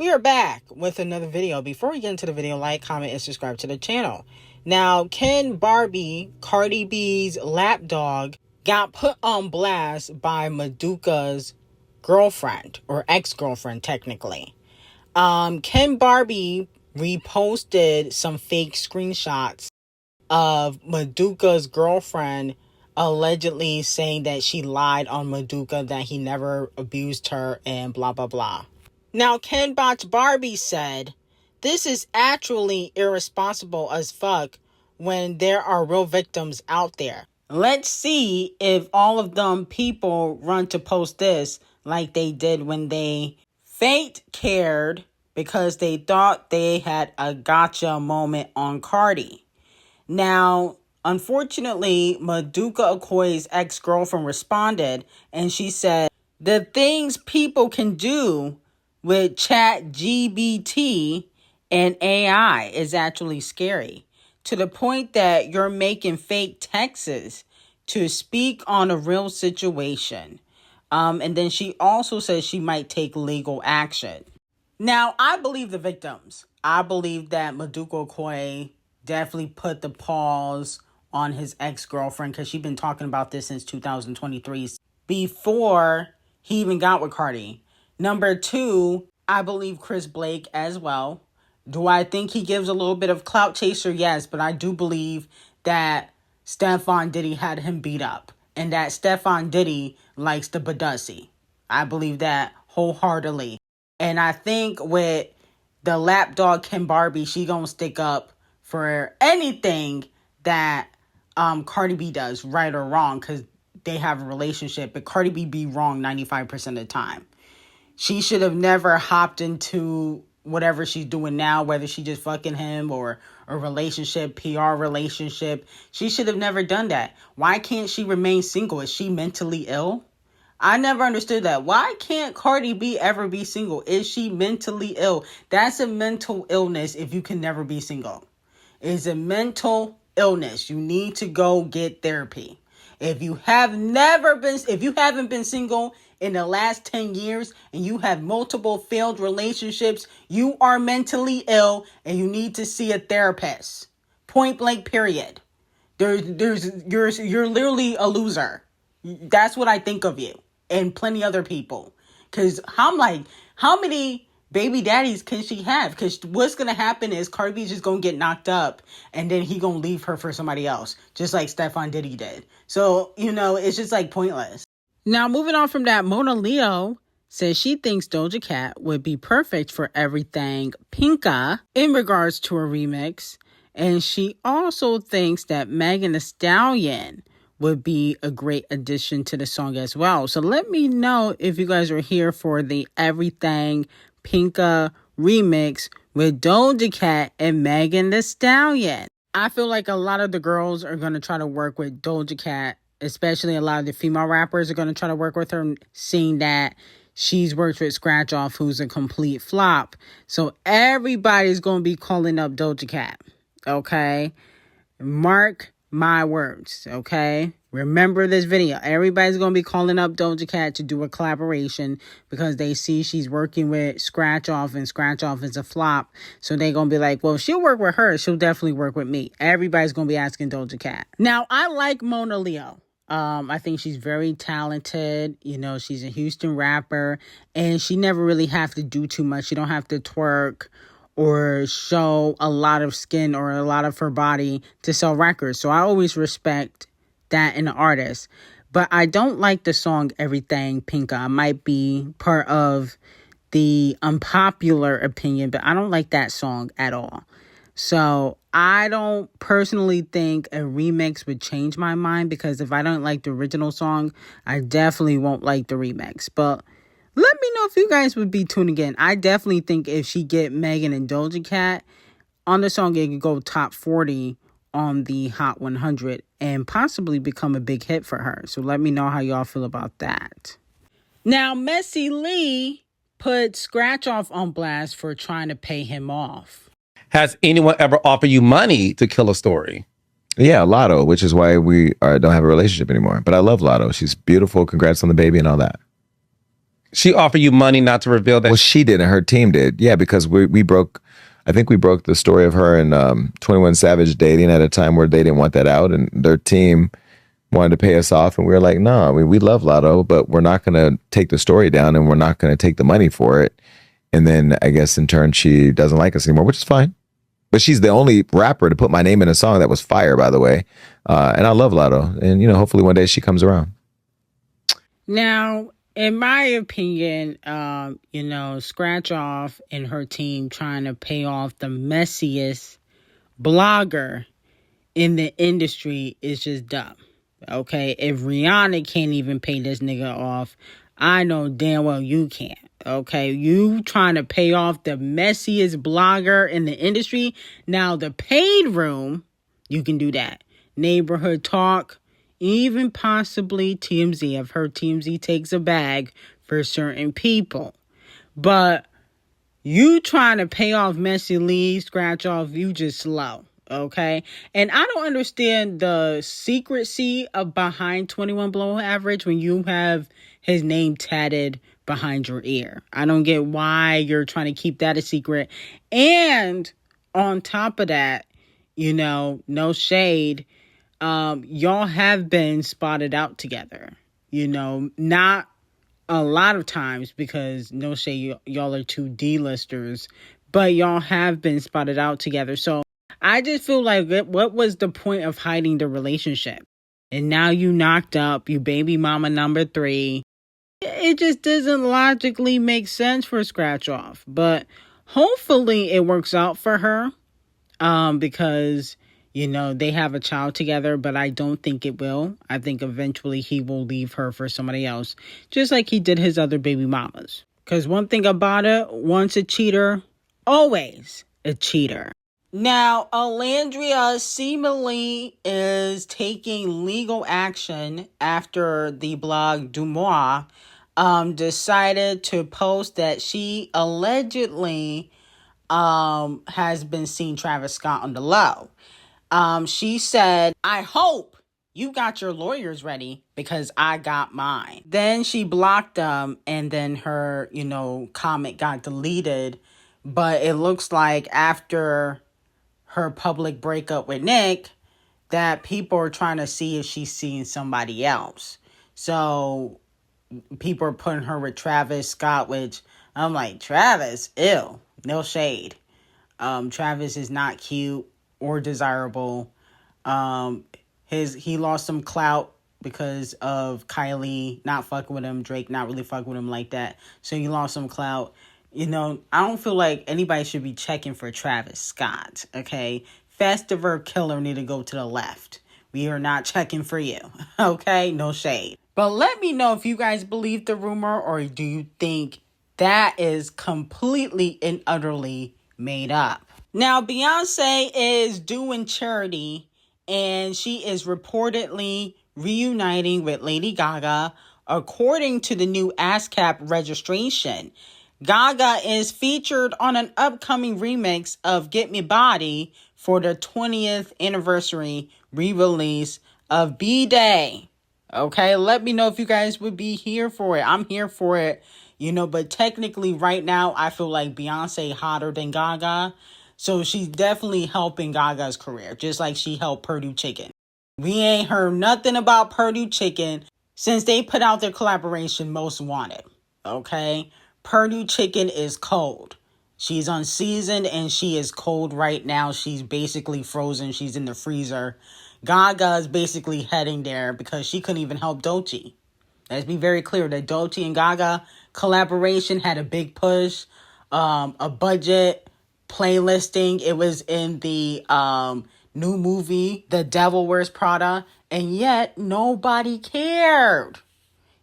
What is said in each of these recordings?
we are back with another video. Before we get into the video, like, comment, and subscribe to the channel. Now, Ken Barbie, Cardi B's lapdog, got put on blast by Maduka's girlfriend, or ex-girlfriend technically. Ken Barbie reposted some fake screenshots of Maduka's girlfriend allegedly saying that she lied on Maduka, that he never abused her, and blah blah blah. Now, Ken Botch Barbie said, "This is actually irresponsible as fuck when there are real victims out there. Let's see if all of them people run to post this like they did when they fake cared because they thought they had a gotcha moment on CARDI." Now, unfortunately, Maduka Okoye's ex-girlfriend responded, and she said, "The things people can do with ChatGPT and AI is actually scary, to the point that you're making fake texts to speak on a real situation." And then she also says she might take legal action. Now, I believe the victims. I believe that Maduka Okoye definitely put the pause on his ex-girlfriend, because she's been talking about this since 2023, before he even got with Cardi. Number two, I believe Chris Blake as well. Do I think he gives a little bit of clout chaser? Yes, but I do believe that Stefan Diddy had him beat up, and that Stefan Diddy likes the Badussi. I believe that wholeheartedly. And I think with the lapdog Ken Barbie, she gonna stick up for anything that Cardi B does, right or wrong, because they have a relationship. But Cardi B be wrong 95% of the time. She should have never hopped into whatever she's doing now, whether she just fucking him or a relationship, PR relationship. She should have never done that. Why can't she remain single? Is she mentally ill? I never understood that. Why can't Cardi B ever be single? Is she mentally ill? That's a mental illness if you can never be single. It's a mental illness. You need to go get therapy. If you haven't been single in the last 10 years and you have multiple failed relationships, you are mentally ill and you need to see a therapist. Point blank, period. You're literally a loser. That's what I think of you and plenty other people. Because I'm like, how many baby daddies can she have? Because what's going to happen is Cardi B's just going to get knocked up and then he going to leave her for somebody else, just like Stefan Diddy did. So, it's just like pointless. Now, moving on from that, M0NALE0 says she thinks Doja Cat would be perfect for everything Pinka in regards to a remix. And she also thinks that Megan Thee Stallion would be a great addition to the song as well. So let me know if you guys are here for the Everything Pinka remix with Doja Cat and Megan Thee Stallion. I feel like a lot of the girls are going to try to work with Doja Cat, especially a lot of the female rappers are going to try to work with her, seeing that she's worked with Scratch Off, who's a complete flop. So everybody's going to be calling up Doja Cat. Okay? Mark my words. Okay? Remember this video. Everybody's going to be calling up Doja Cat to do a collaboration because they see she's working with Scratch Off and Scratch Off is a flop. So they're going to be like, well, if she'll work with her, she'll definitely work with me. Everybody's going to be asking Doja Cat. Now, I like M0NALE0. I think she's very talented. She's a Houston rapper and she never really have to do too much. She don't have to twerk or show a lot of skin or a lot of her body to sell records. So I always respect that in an artist. But I don't like the song Everything Pinka. I might be part of the unpopular opinion, but I don't like that song at all. So I don't personally think a remix would change my mind, because if I don't like the original song, I definitely won't like the remix. But let me know if you guys would be tuning in. I definitely think if she get Megan and Doja Cat on the song, it could go top 40 on the Hot 100 and possibly become a big hit for her. So let me know how y'all feel about that. Now, Messy Lee put Scratch Off on blast for trying to pay him off. Has anyone ever offered you money to kill a story? Yeah, Lotto, which is why we don't have a relationship anymore. But I love Lotto. She's beautiful. Congrats on the baby and all that. She offered you money not to reveal that. Well, she didn't. Her team did. Yeah, because we broke. I think we broke the story of her and 21 Savage dating at a time where they didn't want that out, and their team wanted to pay us off, and we were like, no, I mean, we love Lotto, but we're not going to take the story down, and we're not going to take the money for it. And then I guess in turn she doesn't like us anymore, which is fine. But she's the only rapper to put my name in a song that was fire, by the way. And I love Lotto, and hopefully one day she comes around. Now, in my opinion, Scratch Off and her team trying to pay off the messiest blogger in the industry is just dumb. Okay, if Rihanna can't even pay this nigga off, I know damn well you can't. Okay, you trying to pay off the messiest blogger in the industry. Now, the paid room, you can do that. Neighborhood Talk, even possibly TMZ. I've heard TMZ takes a bag for certain people. But you trying to pay off Messy Lee, Scratch Off, you just slow. Okay, and I don't understand the secrecy of behind 21 Below Average when you have his name tatted behind your ear. I don't get why you're trying to keep that a secret. And on top of that, no shade, y'all have been spotted out together. Not a lot of times because no shade, y'all are two D-listers, but y'all have been spotted out together. So I just feel like, what was the point of hiding the relationship? And now you knocked up, you baby mama number 3. It just doesn't logically make sense for Scratch Off. But hopefully it works out for her. Because, they have a child together, but I don't think it will. I think eventually he will leave her for somebody else, just like he did his other baby mamas. Because one thing about it, once a cheater, always a cheater. Now, Alandria seemingly is taking legal action after the blog D0JA decided to post that she allegedly has been seeing Travis Scott on the low. She said, I hope you got your lawyers ready because I got mine. Then she blocked them, and then her, comment got deleted. But it looks like after her public breakup with Nick, that people are trying to see if she's seeing somebody else. So people are putting her with Travis Scott, which I'm like, Travis, ew, no shade. Travis is not cute or desirable. He lost some clout because of Kylie not fucking with him, Drake not really fucking with him like that. So he lost some clout. I don't feel like anybody should be checking for Travis Scott, okay? Festival Killer need to go to the left. We are not checking for you, okay? No shade. But let me know if you guys believe the rumor, or do you think that is completely and utterly made up. Now, Beyonce is doing charity, and she is reportedly reuniting with Lady Gaga, according to the new ASCAP registration. Gaga is featured on an upcoming remix of Get Me Body for the 20th anniversary re-release of B-Day. Okay, let me know if you guys would be here for it. I'm here for it, but technically right now I feel like Beyonce hotter than Gaga. So she's definitely helping Gaga's career, just like she helped Purdue Chicken. We ain't heard nothing about Purdue Chicken since they put out their collaboration Most Wanted. Okay? Purdue Chicken is cold. She's unseasoned and she is cold right now. She's basically frozen. She's in the freezer. Gaga is basically heading there because she couldn't even help D0JA. Let's be very clear that D0JA and Gaga collaboration had a big push, a budget, playlisting. It was in the new movie, The Devil Wears Prada, and yet nobody cared.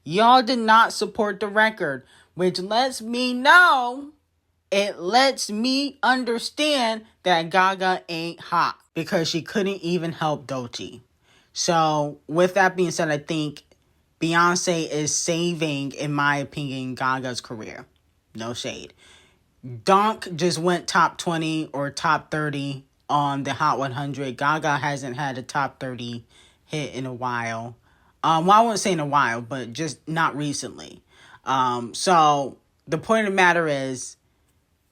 Y'all did not support the record, which lets me know, it lets me understand that Gaga ain't hot because she couldn't even help D0JA. So with that being said, I think Beyonce is saving, in my opinion, Gaga's career. No shade. Donk just went top 20 or top 30 on the Hot 100. Gaga hasn't had a top 30 hit in a while. Well, I wouldn't say in a while, but just not recently. So the point of the matter is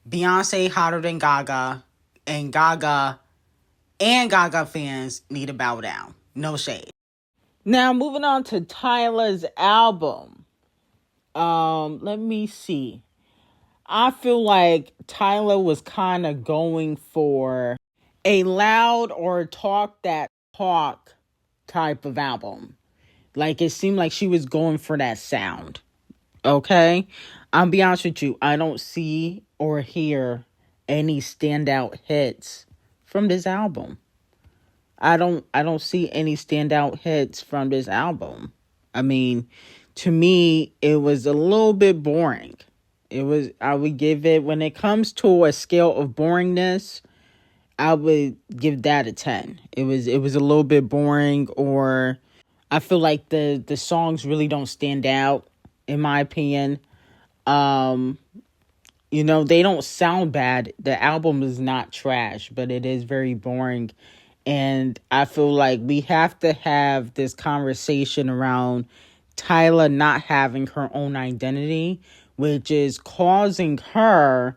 Beyonce hotter than Gaga, and Gaga fans need to bow down. No shade. Now moving on to Tyler's album. Let me see. I feel like Tyler was kind of going for a loud or talk that talk type of album. Like, it seemed like she was going for that sound. Okay? I'll be honest with you. I don't see or hear any standout hits from this album. I don't see any standout hits from this album. I mean, to me, it was a little bit boring. I would give it, when it comes to a scale of boringness, I would give that a 10. It was a little bit boring, or I feel like the songs really don't stand out, in my opinion. They don't sound bad. The album is not trash, but it is very boring. And I feel like we have to have this conversation around Tyler not having her own identity, which is causing her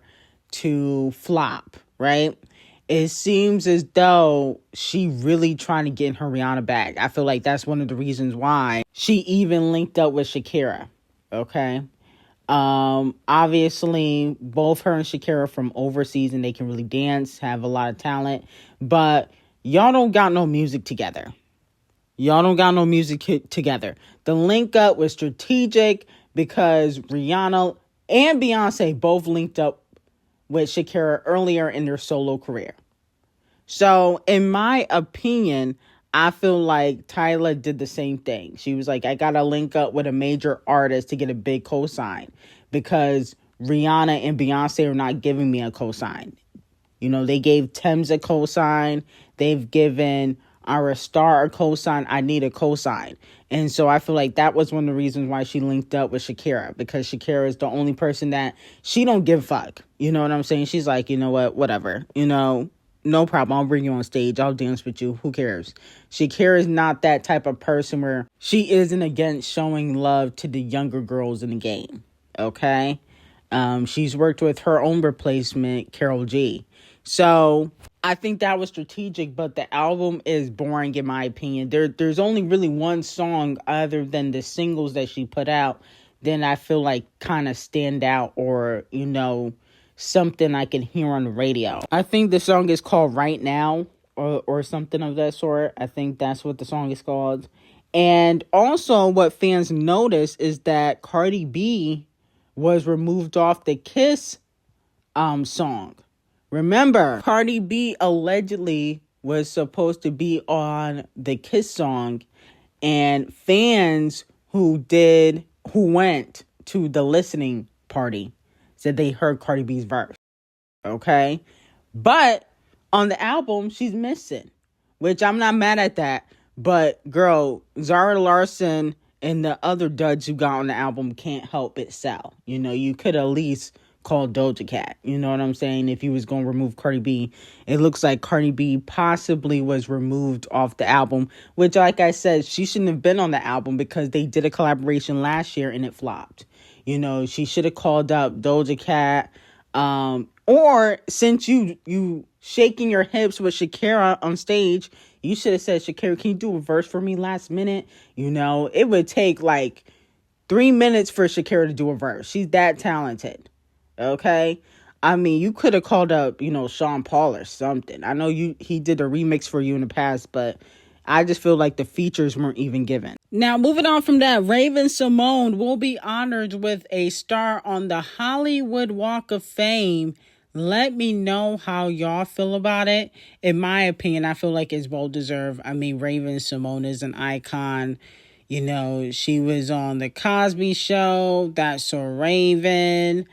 to flop, right? It seems as though she really trying to get her Rihanna back. I feel like that's one of the reasons why she even linked up with Shakira, okay? Obviously, both her and Shakira are from overseas and they can really dance, have a lot of talent, but y'all don't got no music together. The link up was strategic because Rihanna and Beyonce both linked up with Shakira earlier in their solo career. So, in my opinion, I feel like Tyler did the same thing. She was like, I gotta link up with a major artist to get a big cosign because Rihanna and Beyonce are not giving me a cosign. They gave Thames a cosign. They've given Ara Star a cosign. I need a cosign. And so I feel like that was one of the reasons why she linked up with Shakira, because Shakira is the only person that she don't give a fuck. You know what I'm saying? She's like, you know what? Whatever. No problem. I'll bring you on stage. I'll dance with you. Who cares? Shakira is not that type of person where she isn't against showing love to the younger girls in the game. Okay? She's worked with her own replacement, Karol G. So I think that was strategic, but the album is boring in my opinion. There's only really one song other than the singles that she put out then I feel like kind of stand out, or, something I can hear on the radio. I think the song is called Right Now, or something of that sort. I think that's what the song is called. And also what fans noticed is that Cardi B was removed off the Kiss song. Remember, Cardi B allegedly was supposed to be on the Kiss song, and fans who went to the listening party said they heard Cardi B's verse. Okay? But on the album, she's missing, which I'm not mad at that. But girl, Zara Larsson and the other duds who got on the album can't help it sell. You could at least call Doja Cat. You know what I'm saying? If you was going to remove Cardi B, it looks like Cardi B possibly was removed off the album, which, like I said, she shouldn't have been on the album because they did a collaboration last year and it flopped. She should have called up Doja Cat, or since you shaking your hips with Shakira on stage, you should have said, Shakira, can you do a verse for me last minute? It would take like 3 minutes for Shakira to do a verse. She's that talented. Okay? I mean, you could have called up, Sean Paul or something. I know he did a remix for you in the past, but I just feel like the features weren't even given. Now, moving on from that, Raven-Symoné will be honored with a star on the Hollywood Walk of Fame. Let me know how y'all feel about it. In my opinion, I feel like it's well-deserved. I mean, Raven-Symoné is an icon. She was on The Cosby Show. That's So Raven.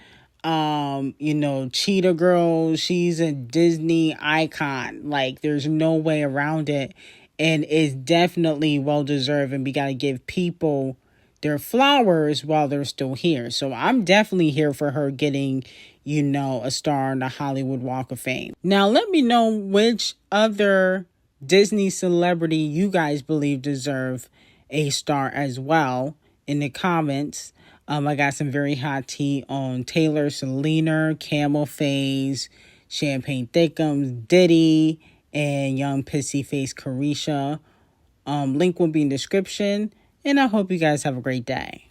Cheetah Girl. She's a Disney icon. Like, there's no way around it. And it's definitely well-deserved. And we got to give people their flowers while they're still here. So I'm definitely here for her getting, a star on the Hollywood Walk of Fame. Now, let me know which other Disney celebrity you guys believe deserve a star as well in the comments. I got some very hot tea on Taylor, Selena, Camel Phase, Champagne Thickums, Diddy, and Young Pissy Face Carisha. Link will be in the description. And I hope you guys have a great day.